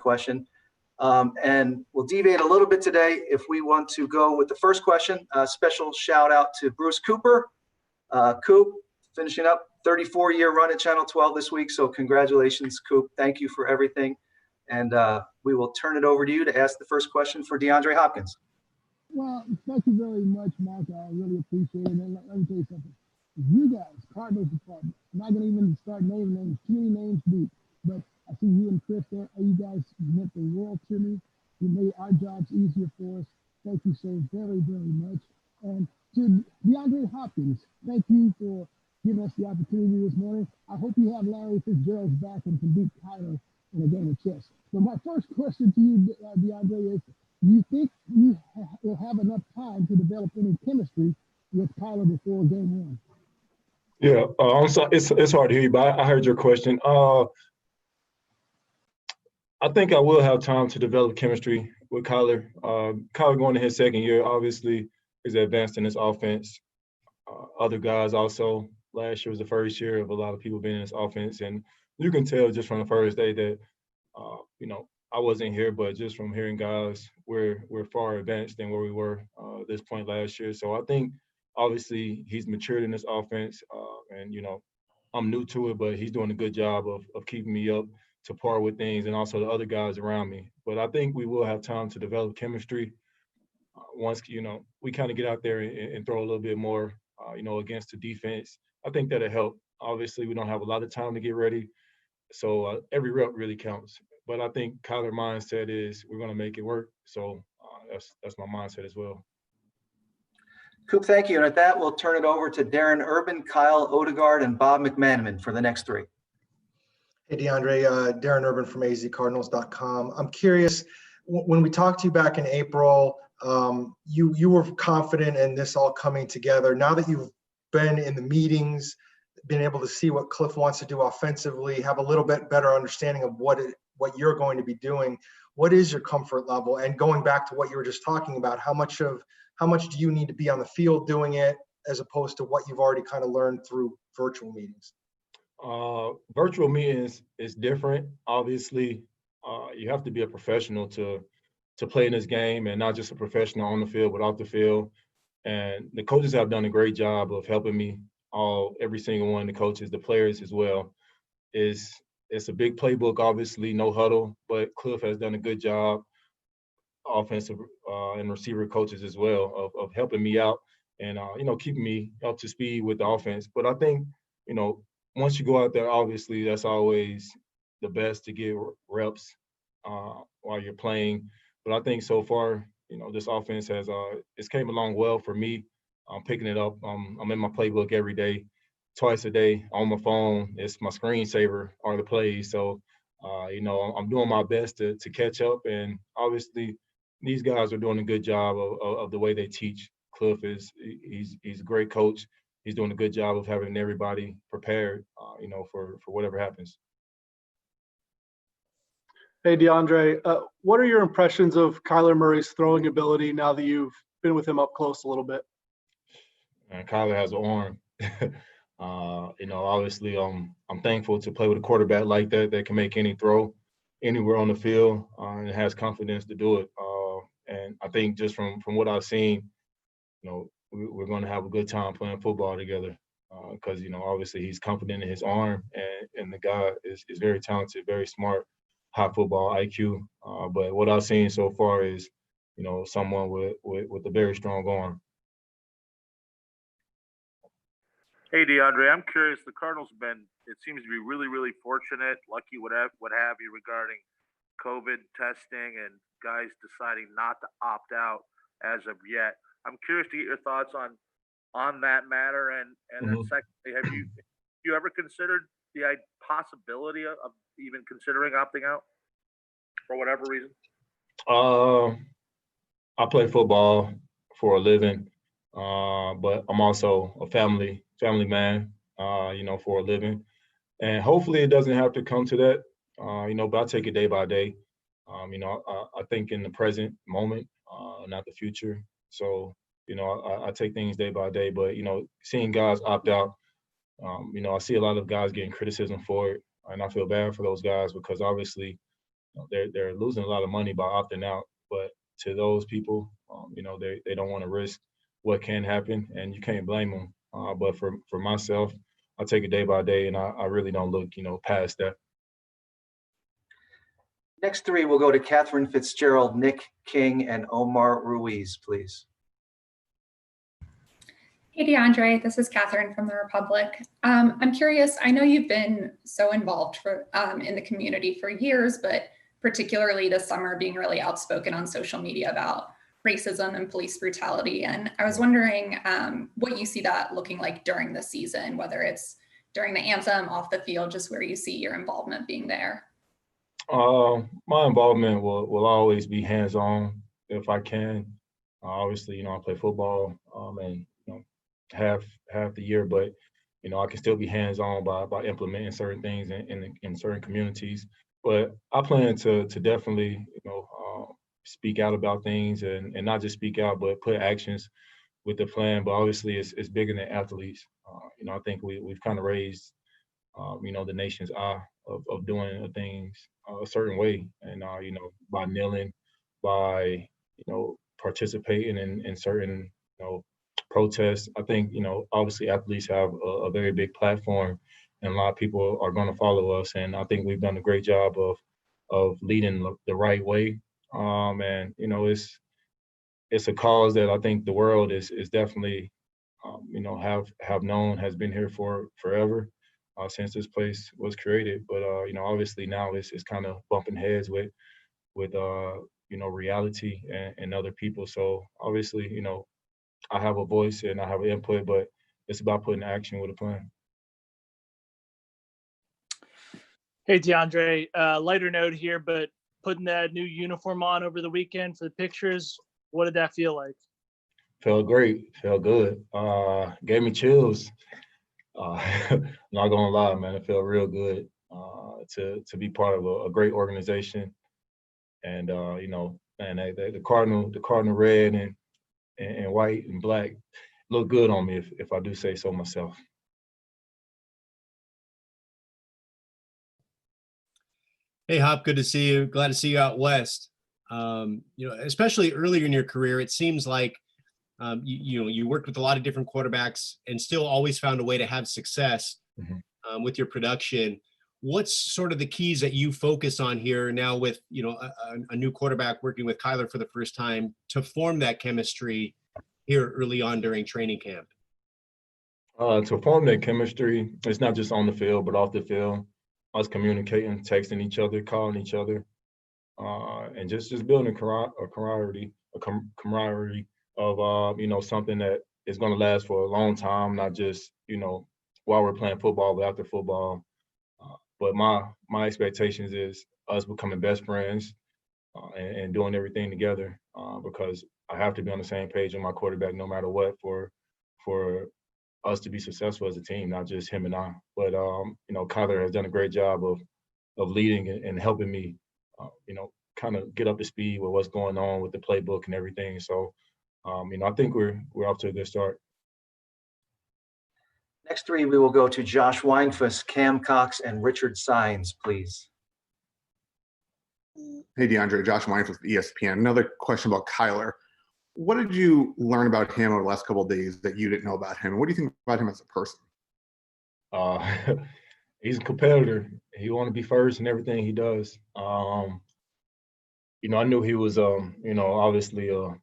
question. And we'll deviate a little bit today if we want to go with the first question. Special shout out to Bruce Cooper. Coop, finishing up 34-year run at Channel 12 this week. So congratulations, Coop. Thank you for everything. And we will turn it over to you to ask the first question for DeAndre Hopkins. Well, thank you very much, Mark. I really appreciate it. And let me tell you something. You guys, Cardinals department, I'm not going to even start naming names, too many names deep, but I see you and Chris there. You guys meant the world to me. You made our jobs easier for us. Thank you so very, very much. And to DeAndre Hopkins, thank you for giving us the opportunity this morning. I hope you have Larry Fitzgerald's back and can beat Kyler in a game of chess. So my first question to you, DeAndre, is do you think you will have enough time to develop any chemistry with Kyler before game one? Yeah, I'm sorry. It's hard to hear you, but I heard your question. I think I will have time to develop chemistry with Kyler. Kyler going to his second year, obviously, is advanced in his offense. Other guys also, last year was the first year of a lot of people being in this offense. And you can tell just from the first day that, I wasn't here, but just from hearing guys, we're far advanced than where we were at this point last year. So I think, obviously, he's matured in this offense. And, I'm new to it, but he's doing a good job of keeping me up to par with things and also the other guys around me. But I think we will have time to develop chemistry once, we kind of get out there and throw a little bit more, against the defense. I think that'll help. Obviously, we don't have a lot of time to get ready. So every rep really counts. But I think Kyler's mindset is we're going to make it work. So that's my mindset as well. Coop, thank you. And at that, we'll turn it over to Darren Urban, Kyle Odegaard, and Bob McManaman for the next three. Hey, DeAndre, Darren Urban from azcardinals.com. I'm curious, when we talked to you back in April, you were confident in this all coming together. Now that you've been in the meetings, been able to see what Cliff wants to do offensively, have a little bit better understanding of what you're going to be doing, what is your comfort level? And going back to what you were just talking about, how much do you need to be on the field doing it as opposed to what you've already kind of learned through virtual meetings? Virtual meetings is different. Obviously, you have to be a professional to play in this game, and not just a professional on the field, but off the field. And the coaches have done a great job of helping me. Every single one of the coaches, the players as well. It's a big playbook, obviously, no huddle, but Cliff has done a good job, offensive and receiver coaches as well, of helping me out and, keeping me up to speed with the offense. But I think, once you go out there, obviously, that's always the best to get reps while you're playing. But I think so far, this offense it's came along well for me. I'm picking it up. I'm in my playbook every day, twice a day on my phone. It's my screensaver are the plays. So, I'm doing my best to catch up. And obviously, these guys are doing a good job of the way they teach. Cliff he's a great coach. He's doing a good job of having everybody prepared, for whatever happens. Hey, DeAndre, what are your impressions of Kyler Murray's throwing ability now that you've been with him up close a little bit? And Kyler has an arm. Obviously, I'm thankful to play with a quarterback like that can make any throw anywhere on the field and has confidence to do it. And I think just from what I've seen, we're going to have a good time playing football together because, obviously he's confident in his arm and the guy is very talented, very smart, high football IQ. But what I've seen so far is, someone with a very strong arm. Hey, DeAndre, I'm curious. The Cardinals have been, it seems to be really, really fortunate, lucky, what have you, regarding COVID testing and guys deciding not to opt out as of yet. I'm curious to get your thoughts on that matter. And then secondly, have you ever considered the possibility of even considering opting out for whatever reason? I play football for a living, but I'm also a family man, for a living. And hopefully it doesn't have to come to that, but I take it day by day. I think in the present moment, not the future. So, I take things day by day, but, seeing guys opt out, I see a lot of guys getting criticism for it, and I feel bad for those guys because obviously, they're losing a lot of money by opting out. But to those people, they don't want to risk what can happen, and you can't blame them. But for myself, I take it day by day, and I really don't look, past that. Next three will go to Catherine Fitzgerald, Nick King, and Omar Ruiz, please. Hey, DeAndre, this is Catherine from the Republic. I'm curious, I know you've been so involved in the community for years, but particularly this summer being really outspoken on social media about racism and police brutality. And I was wondering what you see that looking like during the season, whether it's during the anthem, off the field, just where you see your involvement being there. My involvement will always be hands-on if I can. Obviously, I play football and half the year, but I can still be hands-on by implementing certain things in certain communities. But I plan to definitely speak out about things and not just speak out, but put actions with the plan. But obviously, it's bigger than athletes. I think we've kind of raised the nation's eye of doing things a certain way, and by kneeling, by participating in certain protests. I think obviously athletes have a very big platform, and a lot of people are going to follow us. And I think we've done a great job of leading the right way. And it's a cause that I think the world is definitely have known, has been here for forever. Since this place was created, but obviously now it's kind of bumping heads with reality and other people. So obviously, I have a voice and I have an input, but it's about putting action with a plan. Hey, DeAndre, lighter note here, but putting that new uniform on over the weekend for the pictures, what did that feel like? Felt great, felt good. Gave me chills. Not gonna lie, man, it felt real good to be part of a great organization, and man, the Cardinal red and white and black look good on me if I do say so myself. Hey, Hop, good to see you. Glad to see you out west. Especially earlier in your career, it seems like you worked with a lot of different quarterbacks and still always found a way to have success with your production. What's sort of the keys that you focus on here now with a new quarterback working with Kyler for the first time to form that chemistry here early on during training camp? To form that chemistry, it's not just on the field, but off the field. Us communicating, texting each other, calling each other, and just building a camaraderie of something that is going to last for a long time, not just while we're playing football, but after football. But my expectations is us becoming best friends and doing everything together because I have to be on the same page with my quarterback no matter what for us to be successful as a team, not just him and I. But Kyler has done a great job of leading and helping me kind of get up to speed with what's going on with the playbook and everything. So I think we're off to a good start. Next three, we will go to Josh Weinfuss, Cam Cox, and Richard Sines, please. Hey, DeAndre, Josh Weinfuss with ESPN. Another question about Kyler. What did you learn about him over the last couple of days that you didn't know about him? What do you think about him as a person? He's a competitor. He wants to be first in everything he does. I knew he was, obviously a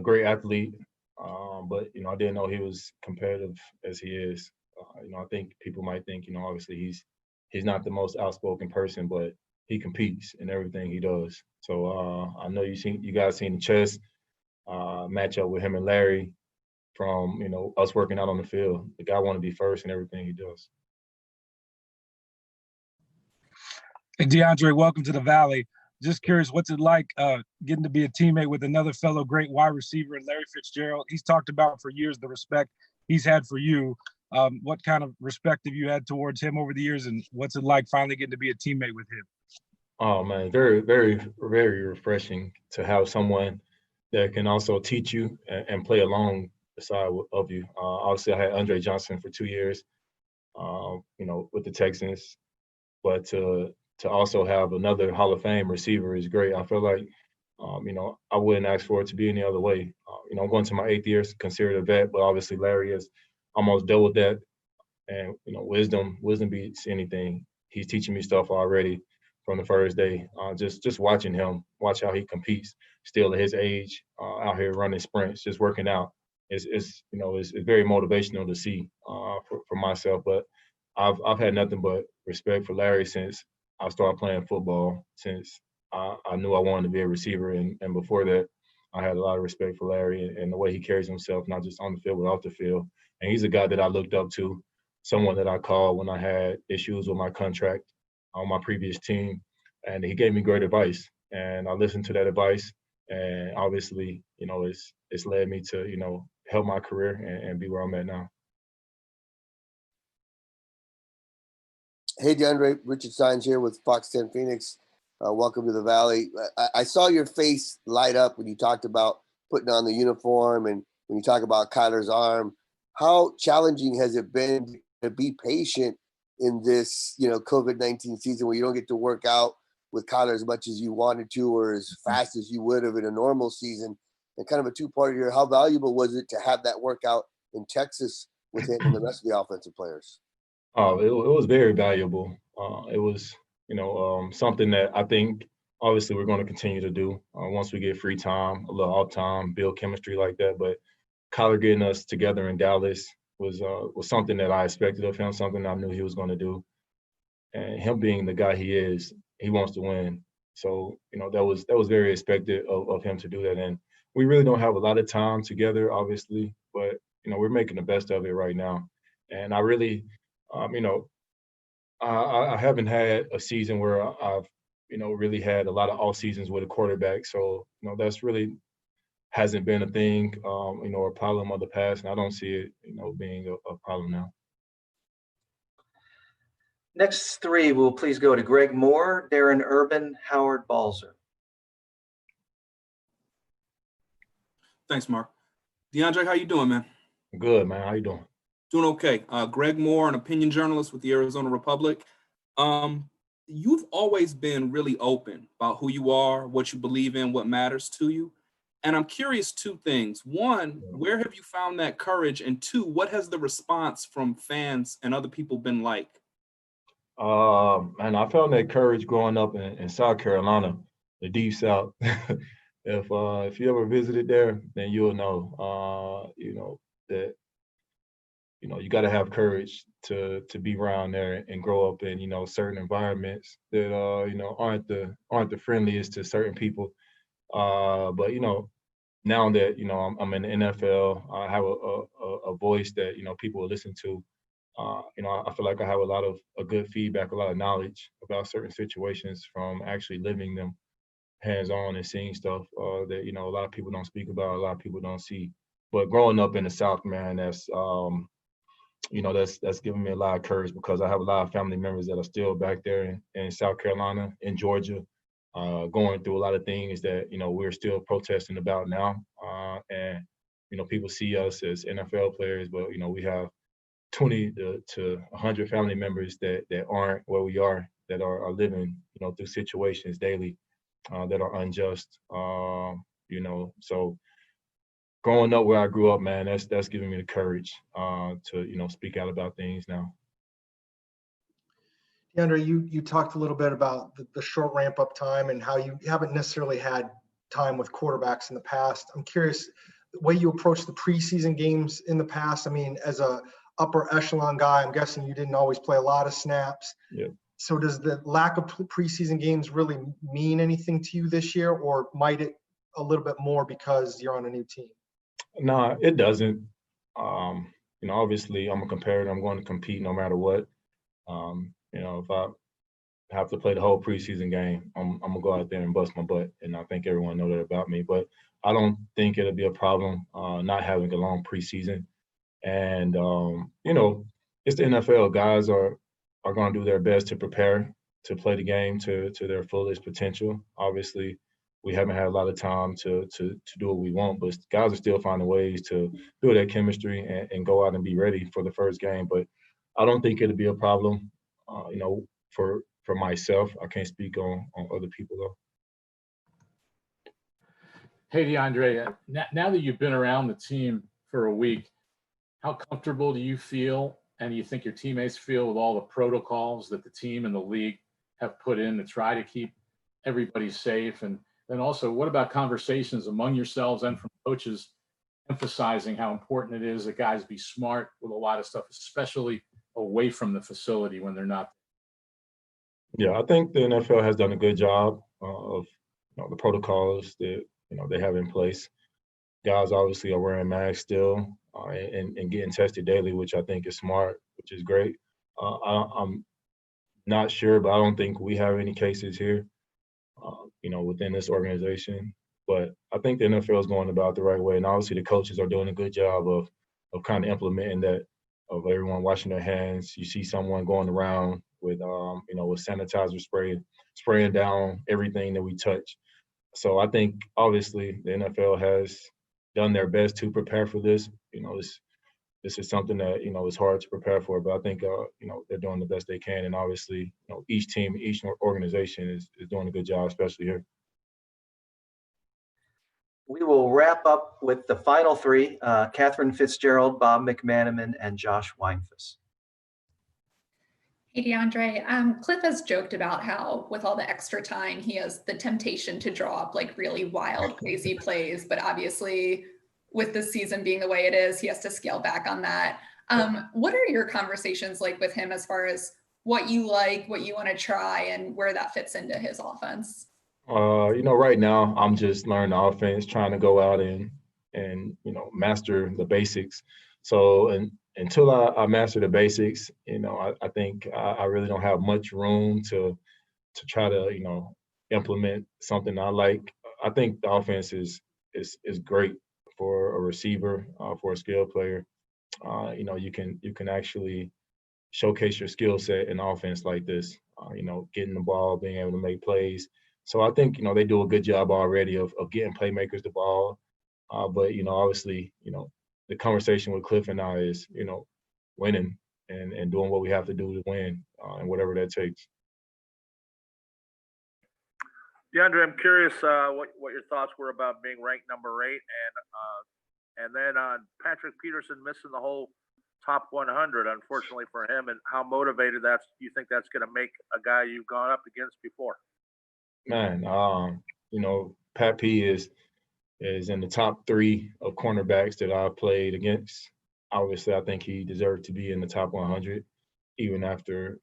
great athlete, but I didn't know he was competitive as he is. I think people might think, obviously he's not the most outspoken person, but he competes in everything he does. So I know you guys seen the chess matchup with him and Larry from us working out on the field. The guy want to be first in everything he does. Hey, DeAndre, welcome to the Valley. Just curious, what's it like getting to be a teammate with another fellow great wide receiver, Larry Fitzgerald? He's talked about for years the respect he's had for you. What kind of respect have you had towards him over the years, and what's it like finally getting to be a teammate with him? Oh, man, very, very, very refreshing to have someone that can also teach you and play along the side of you. Obviously, I had Andre Johnson for 2 years, with the Texans. But to to also have another Hall of Fame receiver is great. I feel like, I wouldn't ask for it to be any other way. I'm going to my 8th year, considered a vet, but obviously Larry is almost double that. And wisdom beats anything. He's teaching me stuff already from the first day. Just watching him, watch how he competes still at his age, out here running sprints, just working out. It's very motivational to see for myself. But I've had nothing but respect for Larry since I started playing football, since I knew I wanted to be a receiver. And before that, I had a lot of respect for Larry and the way he carries himself, not just on the field, but off the field. And he's a guy that I looked up to, someone that I called when I had issues with my contract on my previous team. And he gave me great advice. And I listened to that advice. And obviously, it's led me to, help my career and be where I'm at now. Hey, DeAndre, Richard Steins here with Fox 10 Phoenix. Welcome to the Valley. I saw your face light up when you talked about putting on the uniform and when you talk about Kyler's arm. How challenging has it been to be patient in this, COVID-19 season where you don't get to work out with Kyler as much as you wanted to or as fast as you would have in a normal season? And kind of a two-part here, how valuable was it to have that workout in Texas with him and the rest of the offensive players? It was very valuable. It was, something that I think obviously we're going to continue to do once we get free time, a little off time, build chemistry like that. But Kyler getting us together in Dallas was something that I expected of him, something I knew he was going to do. And him being the guy he is, he wants to win. So, that was very expected of him to do that. And we really don't have a lot of time together, obviously, but, we're making the best of it right now. And I really, I haven't had a season where I've, really had a lot of off seasons with a quarterback. So, that's really hasn't been a thing, a problem of the past. And I don't see it, being a problem now. Next three will please go to Greg Moore, Darren Urban, Howard Balzer. Thanks, Mark. DeAndre, how you doing, man? Good, man. How you doing? Doing okay. Greg Moore, an opinion journalist with the Arizona Republic. You've always been really open about who you are, what you believe in, what matters to you. And I'm curious, two things. One, where have you found that courage? And two, what has the response from fans and other people been like? And I found that courage growing up in South Carolina, the deep South. If you ever visited there, then you'll know, that, you got to have courage to be around there and grow up in, certain environments that, aren't the friendliest to certain people. But, now that, I'm in the NFL, I have a voice that, people will listen to. I feel like I have a good feedback, a lot of knowledge about certain situations from actually living them hands-on and seeing stuff that, a lot of people don't speak about, a lot of people don't see. But growing up in the South, man, that's given me a lot of courage because I have a lot of family members that are still back there in South Carolina, in Georgia, going through a lot of things that, we're still protesting about now. And, people see us as NFL players, but, we have 20 to 100 family members that aren't where we are, that are living, through situations daily that are unjust. So growing up where I grew up, man, that's giving me the courage to, speak out about things now. DeAndre, you talked a little bit about the short ramp up time and how you haven't necessarily had time with quarterbacks in the past. I'm curious the way you approach the preseason games in the past. I mean, as a upper echelon guy, I'm guessing you didn't always play a lot of snaps. Yeah. So does the lack of preseason games really mean anything to you this year, or might it a little bit more because you're on a new team? No, it doesn't. Obviously I'm a competitor. I'm going to compete no matter what. If I have to play the whole preseason game, I'm gonna go out there and bust my butt. And I think everyone knows that about me. But I don't think it'll be a problem not having a long preseason. And it's the NFL. Guys are going to do their best to prepare to play the game to their fullest potential. Obviously, we haven't had a lot of time to do what we want, but guys are still finding ways to build that chemistry and go out and be ready for the first game. But I don't think it'll be a problem, for for myself. I can't speak on other people though. Hey, DeAndre, now that you've been around the team for a week, how comfortable do you feel and do you think your teammates feel with all the protocols that the team and the league have put in to try to keep everybody safe? And then also, what about conversations among yourselves and from coaches emphasizing how important it is that guys be smart with a lot of stuff, especially away from the facility when they're not? Yeah, I think the NFL has done a good job of the protocols that they have in place. Guys obviously are wearing masks still and getting tested daily, which I think is smart, which is great. I'm not sure, but I don't think we have any cases here, within this organization. But I think the NFL is going about the right way, and obviously the coaches are doing a good job of kind of implementing that, of everyone washing their hands. You see someone going around with with sanitizer spraying down everything that we touch. So I think obviously the NFL has done their best to prepare for this. This is something that is hard to prepare for, but I think they're doing the best they can, and obviously each team, each organization is doing a good job, especially here. We will wrap up with the final three: Catherine Fitzgerald, Bob McManaman, and Josh Weinfuss. Hey, DeAndre, Cliff has joked about how with all the extra time, he has the temptation to draw up like really wild, crazy plays, but obviously with the season being the way it is, he has to scale back on that. What are your conversations like with him as far as what you like, what you want to try, and where that fits into his offense? Right now I'm just learning the offense, trying to go out and master the basics. So until I master the basics, I think I really don't have much room to try to implement something I like. I think the offense is great for a receiver, for a skill player. You can actually showcase your skill set in offense like this. Getting the ball, being able to make plays. So I think they do a good job already of getting playmakers the ball. But obviously, the conversation with Cliff and I is winning and doing what we have to do to win, and whatever that takes. DeAndre, I'm curious what your thoughts were about being ranked number 8, and then on Patrick Peterson missing the whole top 100, unfortunately for him, and how motivated you think that's going to make a guy you've gone up against before. Man, Pat P is in the top 3 of cornerbacks that I've played against. Obviously, I think he deserved to be in the top 100, even after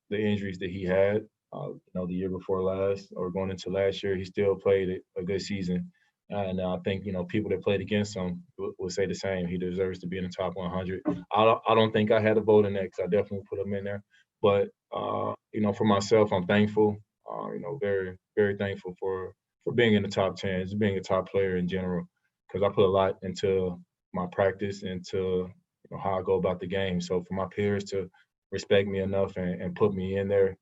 the injuries that he had. The year before last, or going into last year, he still played a good season. And I think people that played against him would say the same. He deserves to be in the top 100. I don't think I had a vote in that, because I definitely put him in there. But for myself, I'm thankful. Very, very thankful for being in the top 10, just being a top player in general, because I put a lot into my practice, into how I go about the game. So for my peers to respect me enough and put me in there,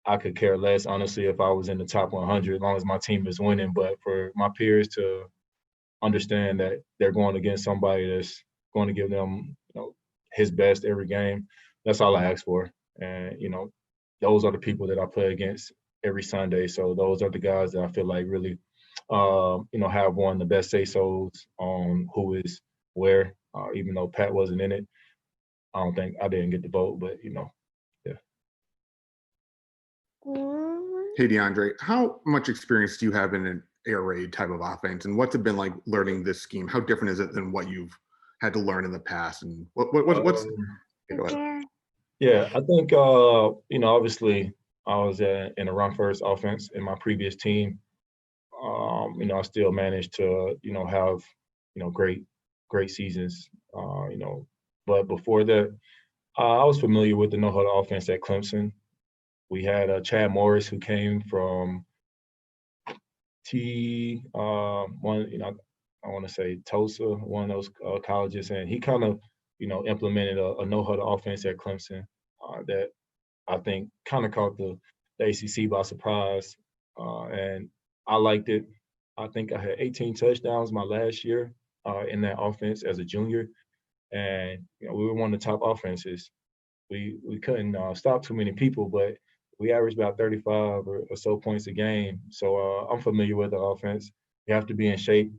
I could care less, honestly, if I was in the top 100, as long as my team is winning. But for my peers to understand that they're going against somebody that's going to give them his best every game, that's all I ask for. And those are the people that I play against every Sunday. So those are the guys that I feel like really, have won the best say-sos on who is where. Even though Pat wasn't in it, I didn't get the vote, but yeah. Hey, DeAndre, how much experience do you have in an air raid type of offense, and what's it been like learning this scheme? How different is it than what you've had to learn in the past, and what's? Go ahead. Yeah, I think obviously I was in a run first offense in my previous team. I still managed to have great seasons. But before that, I was familiar with the no huddle offense at Clemson. We had Chad Morris, who came from I want to say Tulsa, one of those colleges, and he kind of implemented a no huddle offense at Clemson that I think kind of caught the ACC by surprise, and I liked it. I think I had 18 touchdowns my last year in that offense as a junior, and we were one of the top offenses we couldn't stop too many people, but we averaged about 35 or so points a game. So I'm familiar with the offense. You have to be in shape,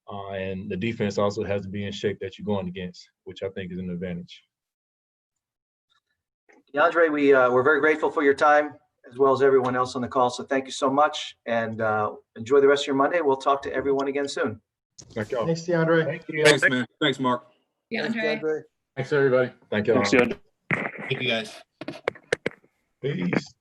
and the defense also has to be in shape that you're going against, which I think is an advantage. DeAndre, we're very grateful for your time, as well as everyone else on the call. So thank you so much, and enjoy the rest of your Monday. We'll talk to everyone again soon. Thank y'all. Thanks, DeAndre. Thank you. Thanks, man. Thanks, Mark. DeAndre. Thanks, everybody. Thank y'all. Thanks, DeAndre. Thank you guys. Peace.